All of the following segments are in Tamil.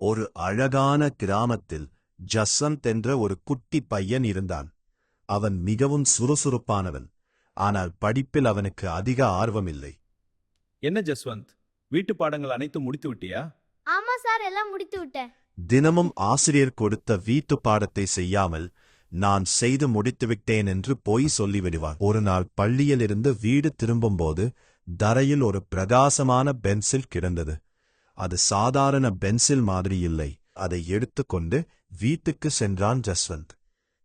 ஒரு அழகான கிராமத்தில் ஜஸ்வந்த் என்ற ஒரு குட்டி பையன் இருந்தான். அவன் மிகவும் சுறுசுறுப்பானவன். ஆனால் படிப்பில் அவனுக்கு அதிக ஆர்வமில்லை. என்ன ஜஸ்வந்த், வீட்டு பாடங்கள் அனைத்தும் முடித்து விட்டியா? ஆமா சார், எல்லாம் முடித்து விட்டேன். தினமும் ஆசிரியர் கொடுத்த வீட்டு பாடத்தை செய்யாமல் நான் செய்து முடித்துவிட்டேன் என்று பொய் சொல்லிவிடுவான். ஒரு நாள் பள்ளியிலிருந்து வீடு திரும்பும்போது தரையில் ஒரு பிரகாசமான பென்சில் கிடந்தது. அது சாதாரண பென்சில் மாதிரி இல்லை. அதை எடுத்துக்கொண்டு வீட்டுக்கு சென்றான் ஜஸ்வந்த்.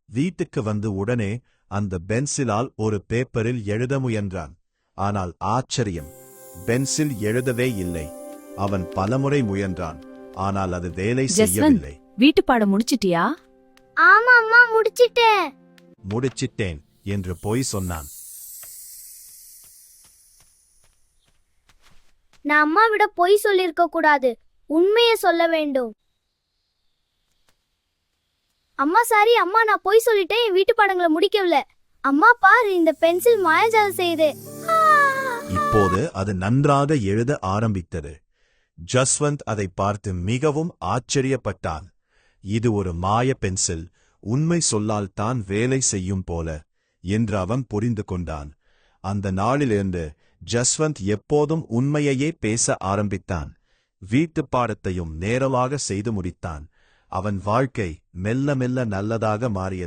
வீட்டுக்கு வந்து உடனே அந்த பென்சிலால் ஒரு பேப்பரில் எழுத முயன்றான். ஆனால் ஆச்சரியம், பென்சில் எழுதவே இல்லை. அவன் பலமுறை முயன்றான், ஆனால் அது வேலை செய்யவில்லை. வீட்டு பாடம் முடிச்சிட்டியா? ஆமா அம்மா, முடிச்சிட்டேன். முடிச்சிட்டேன் என்று பொய் சொன்னான். நான் அம்மா விட பொய் சொல்லிருக்க கூடாது, உண்மையை சொல்ல வேண்டும். அம்மா சாரி அம்மா, நான் பொய் சொல்லிட்டேன். என் வீட்டு பாடங்களை முடிக்கவில்லை. அம்மா பாரு, இந்த பென்சில் மாயாஜாலம் செய்யுது. இப்போது அது நன்றாக எழுத ஆரம்பித்தது. ஜஸ்வந்த் அதை பார்த்து மிகவும் ஆச்சரியப்பட்டான். இது ஒரு மாய பென்சில், உண்மை சொல்லால் தான் வேலை செய்யும் போல என்று அவன் புரிந்து கொண்டான். அந்த நாளிலிருந்து ஜஸ்வந்த் எப்போதும் உண்மையையே பேச ஆரம்பித்தான். வீட்டு பாடத்தையும் நேரமாக செய்து முடித்தான். அவன் வாழ்க்கை மெல்ல மெல்ல நல்லதாக மாறியது.